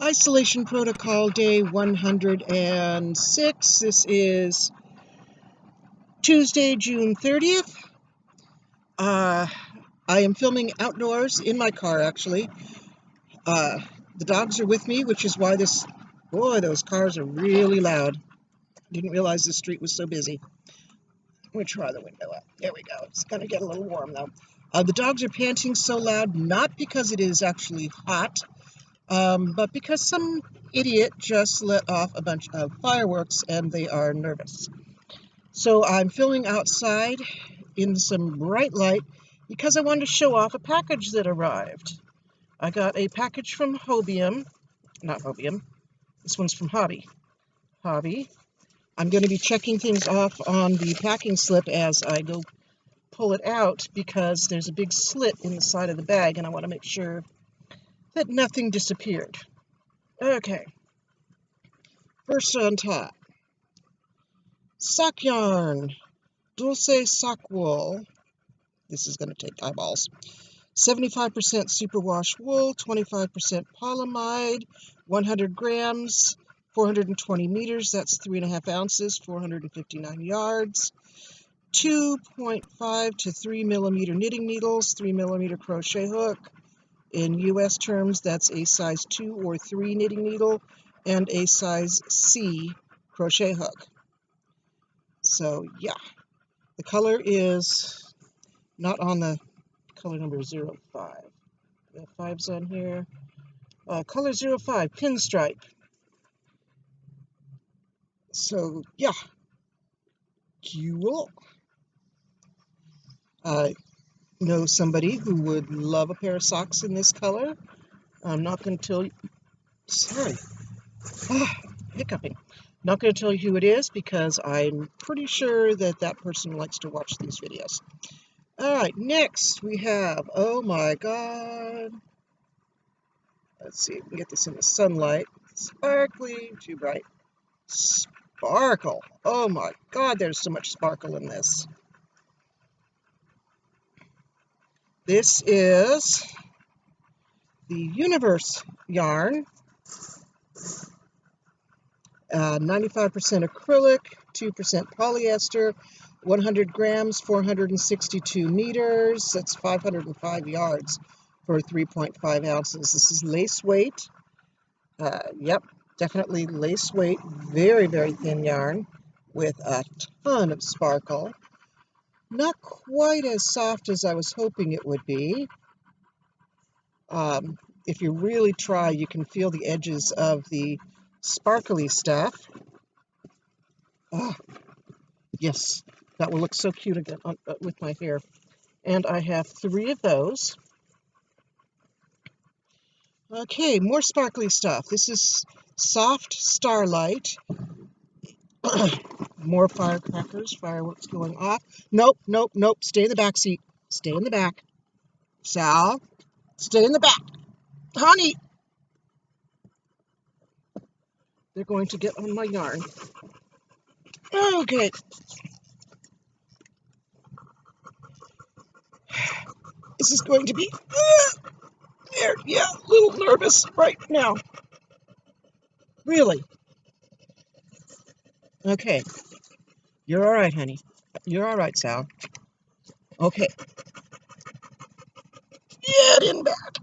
Isolation Protocol Day 106. This is Tuesday, June 30th. I am filming outdoors in my car, actually. The dogs are with me, which is why those cars are really loud. Didn't realize the street was so busy. Let me try the window up. There we go. It's going to get a little warm, though. The dogs are panting so loud, not because it is actually hot, but because some idiot just let off a bunch of fireworks and they are nervous. So I'm filming outside in some bright light because I wanted to show off a package that arrived. I got a package from Hobbii, not Hobbii, this one's from Hobbii. I'm going to be checking things off on the packing slip as I go pull it out because there's a big slit in the side of the bag and I want to make sure that nothing disappeared. Okay, first on top, sock yarn, dulce sock wool. This is going to take eyeballs. 75% superwash wool, 25% polyamide, 100 grams, 420 meters, that's 3.5 ounces, 459 yards, 2.5 to 3 millimeter knitting needles, 3 millimeter crochet hook. In US terms, that's a size 2 or 3 knitting needle and a size C crochet hook. So yeah, the color is not on the color number 05. The 5's on here. Color 05, pinstripe. So yeah, cool. I know somebody who would love a pair of socks in this color. I'm not going to tell you, sorry, hiccuping. Not going to tell you who it is because I'm pretty sure that that person likes to watch these videos. All right, next we have, oh my God. Let's see if we can get this in the sunlight. Sparkly, too bright. Sparkle. Oh my God, there's so much sparkle in this. This is the Universe yarn. 95% acrylic, 2% polyester, 100 grams, 462 meters. That's 505 yards for 3.5 ounces. This is lace weight. Yep, definitely lace weight. Very, very thin yarn with a ton of sparkle. Not quite as soft as I was hoping it would be. If you really try, you can feel the edges of the sparkly stuff. Oh, yes, that will look so cute again with my hair. And I have 3 of those. Okay, more sparkly stuff. This is soft starlight. More firecrackers, fireworks going off. Nope, nope, nope. Stay in the back seat. Stay in the back. Sal, stay in the back. Honey! They're going to get on my yarn. Okay. This is going to be there. Yeah, a little nervous right now. Really? Okay. You're all right, honey. You're all right, Sal. Okay. Get in back.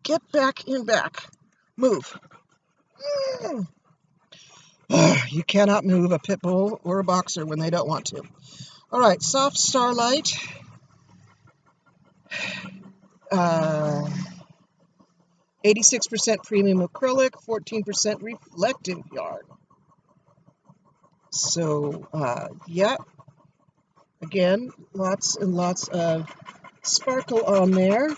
Get back in back. Move. You cannot move a pit bull or a boxer when they don't want to. All right, soft starlight. 86% premium acrylic, 14% reflective yarn. So, yeah. Again, lots and lots of sparkle on there.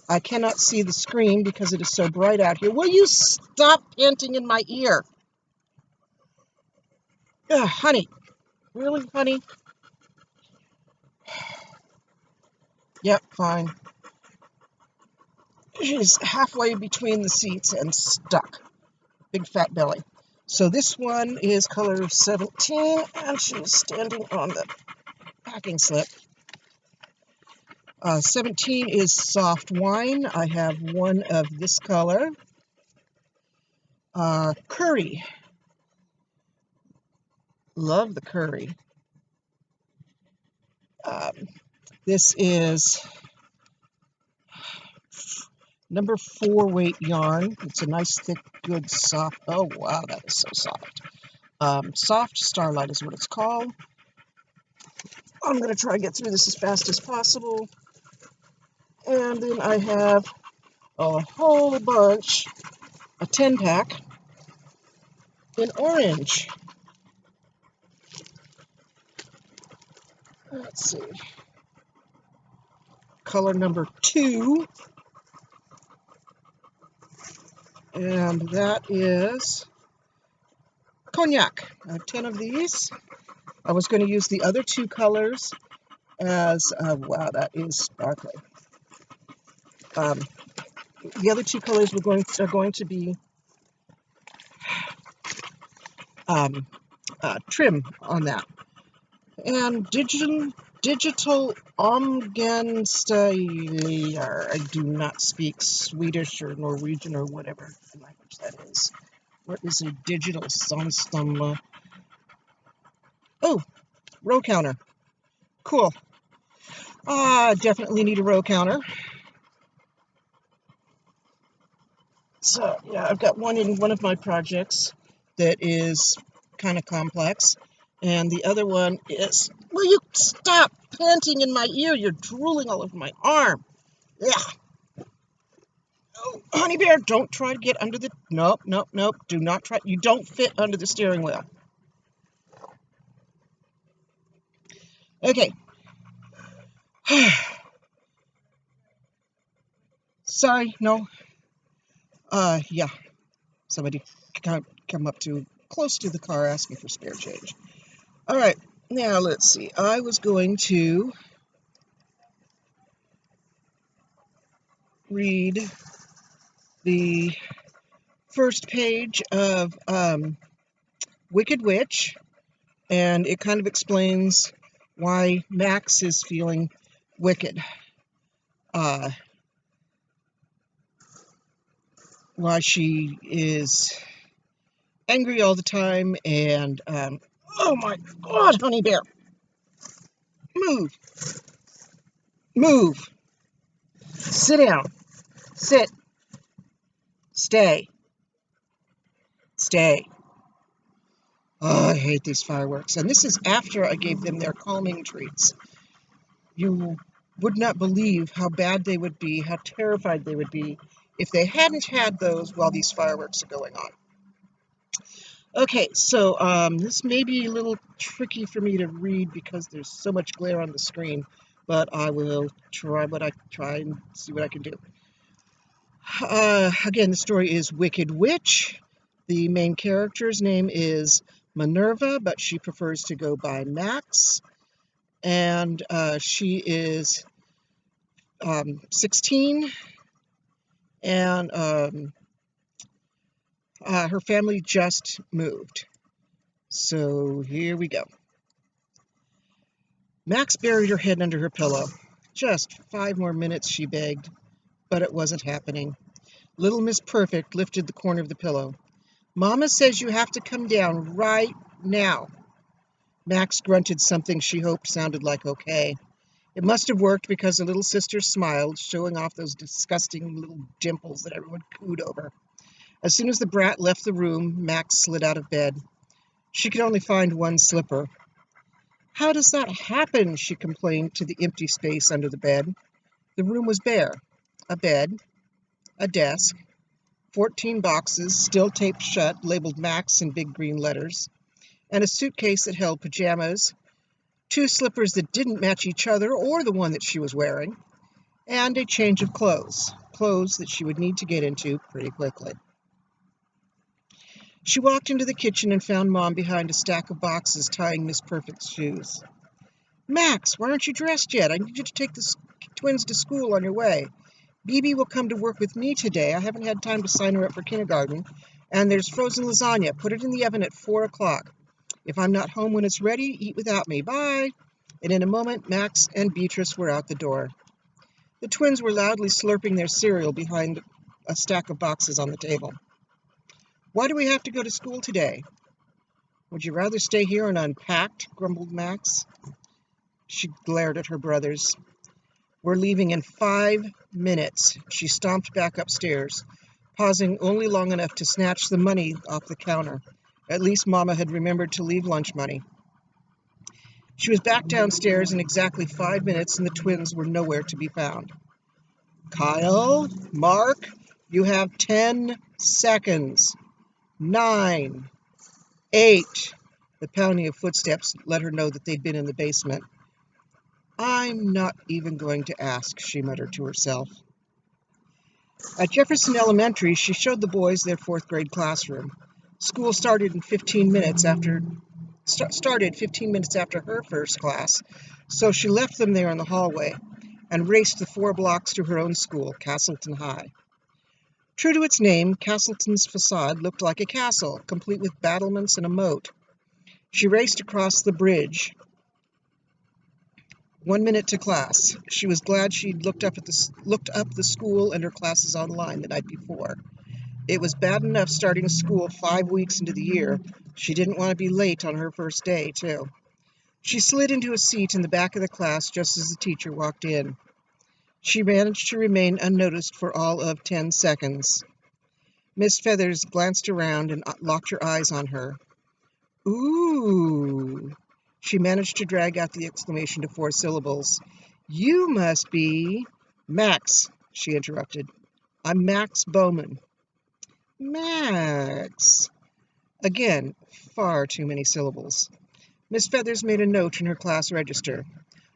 I cannot see the screen because it is so bright out here. Will you stop panting in my ear? Honey. Really, honey? Yep, fine. She's halfway between the seats and stuck. Big fat belly. So this one is color 17, and she's standing on the packing slip. 17 is soft wine. I have one of this color. Curry. Love the curry. This is number 4 weight yarn. It's a nice, thick, good, soft. Oh, wow, that is so soft. Soft Starlight is what it's called. I'm going to try and get through this as fast as possible. And then I have a whole bunch, a 10-pack in orange. Let's see. Color number 2. And that is cognac. I have 10 of these. I was going to use the other 2 colors as, wow, that is sparkly. The other 2 colors are going to be trim on that. And digital omgensteyler. I do not speak Swedish or Norwegian or whatever language that is. What is a digital samstamma? Oh, row counter. Cool. Definitely need a row counter. So, yeah, I've got one in one of my projects that is kind of complex. And the other one is, will you stop panting in my ear? You're drooling all over my arm. Yeah. Oh, honey bear, don't try to get under the, nope. Do not try. You don't fit under the steering wheel. Okay. Sorry, no. Yeah. Somebody come up to close to the car asking for spare change. All right. Now let's see. I was going to read the first page of Wicked Witch, and it kind of explains why Max is feeling wicked. Why she is angry all the time, and oh my God, honey bear, move, sit down, sit, stay. Oh, I hate these fireworks. And this is after I gave them their calming treats. You would not believe how bad they would be, how terrified they would be if they hadn't had those while these fireworks are going on. Okay, so this may be a little tricky for me to read because there's so much glare on the screen, but I will try and see what I can do. Again, the story is Wicked Witch. The main character's name is Minerva, but she prefers to go by Max. And she is 16, and her family just moved. So here we go. Max buried her head under her pillow. Just 5 more minutes, she begged, but it wasn't happening. Little Miss Perfect lifted the corner of the pillow. Mama says you have to come down right now. Max grunted something she hoped sounded like okay. It must have worked because her little sister smiled, showing off those disgusting little dimples that everyone cooed over. As soon as the brat left the room, Max slid out of bed. She could only find one slipper. How does that happen? She complained to the empty space under the bed. The room was bare. A bed, a desk, 14 boxes, still taped shut, labeled Max in big green letters, and a suitcase that held pajamas, 2 slippers that didn't match each other or the one that she was wearing, and a change of clothes that she would need to get into pretty quickly. She walked into the kitchen and found Mom behind a stack of boxes tying Miss Perfect's shoes. Max, why aren't you dressed yet? I need you to take the twins to school on your way. Bibi will come to work with me today. I haven't had time to sign her up for kindergarten. And there's frozen lasagna. Put it in the oven at 4 o'clock. If I'm not home when it's ready, eat without me. Bye. And in a moment, Max and Beatrice were out the door. The twins were loudly slurping their cereal behind a stack of boxes on the table. Why do we have to go to school today? Would you rather stay here and unpacked? Grumbled Max. She glared at her brothers. We're leaving in 5 minutes. She stomped back upstairs, pausing only long enough to snatch the money off the counter. At least Mama had remembered to leave lunch money. She was back downstairs in exactly 5 minutes, and the twins were nowhere to be found. Kyle, Mark, you have 10 seconds. 9, 8. The pounding of footsteps let her know that they'd been in the basement. I'm not even going to ask, she muttered to herself. At Jefferson Elementary, she showed the boys their 4th grade classroom. School started 15 minutes after her first class, so she left them there in the hallway and raced the 4 blocks to her own school, Castleton High. True to its name, Castleton's facade looked like a castle, complete with battlements and a moat. She raced across the bridge. 1 minute to class. She was glad she'd looked up the school and her classes online the night before. It was bad enough starting school 5 weeks into the year. She didn't want to be late on her first day, too. She slid into a seat in the back of the class just as the teacher walked in. She managed to remain unnoticed for all of 10 seconds. Miss Feathers glanced around and locked her eyes on her. Ooh! She managed to drag out the exclamation to 4 syllables. You must be... Max, she interrupted. I'm Max Bowman. Max. Again, far too many syllables. Miss Feathers made a note in her class register.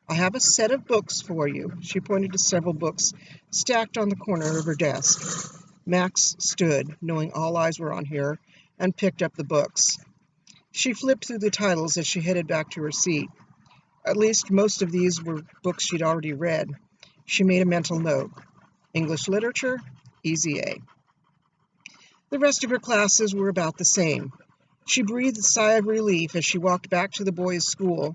I have a set of books for you. She pointed to several books stacked on the corner of her desk. Max stood, knowing all eyes were on her, and picked up the books. She flipped through the titles as she headed back to her seat. At least most of these were books she'd already read. She made a mental note. English literature, easy A. The rest of her classes were about the same. She breathed a sigh of relief as she walked back to the boys' school,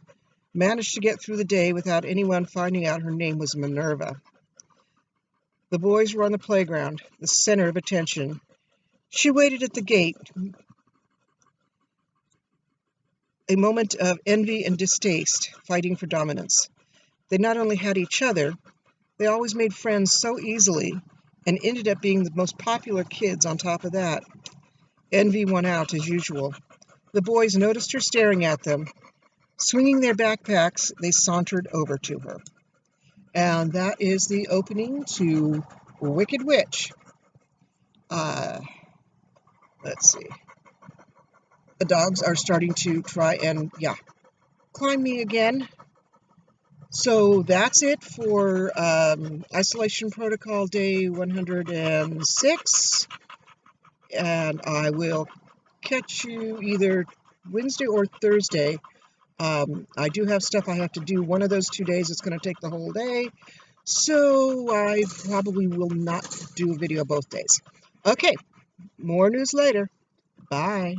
managed to get through the day without anyone finding out her name was Minerva. The boys were on the playground, the center of attention. She waited at the gate, a moment of envy and distaste, fighting for dominance. They not only had each other, they always made friends so easily and ended up being the most popular kids on top of that. Envy won out as usual. The boys noticed her staring at them. Swinging their backpacks, they sauntered over to her. And that is the opening to Wicked Witch. Let's see. The dogs are starting to try and, climb me again. So that's it for Isolation Protocol Day 106. And I will catch you either Wednesday or Thursday. I do have stuff I have to do one of those 2 days. It's going to take the whole day. So I probably will not do a video both days. Okay, more news later. Bye.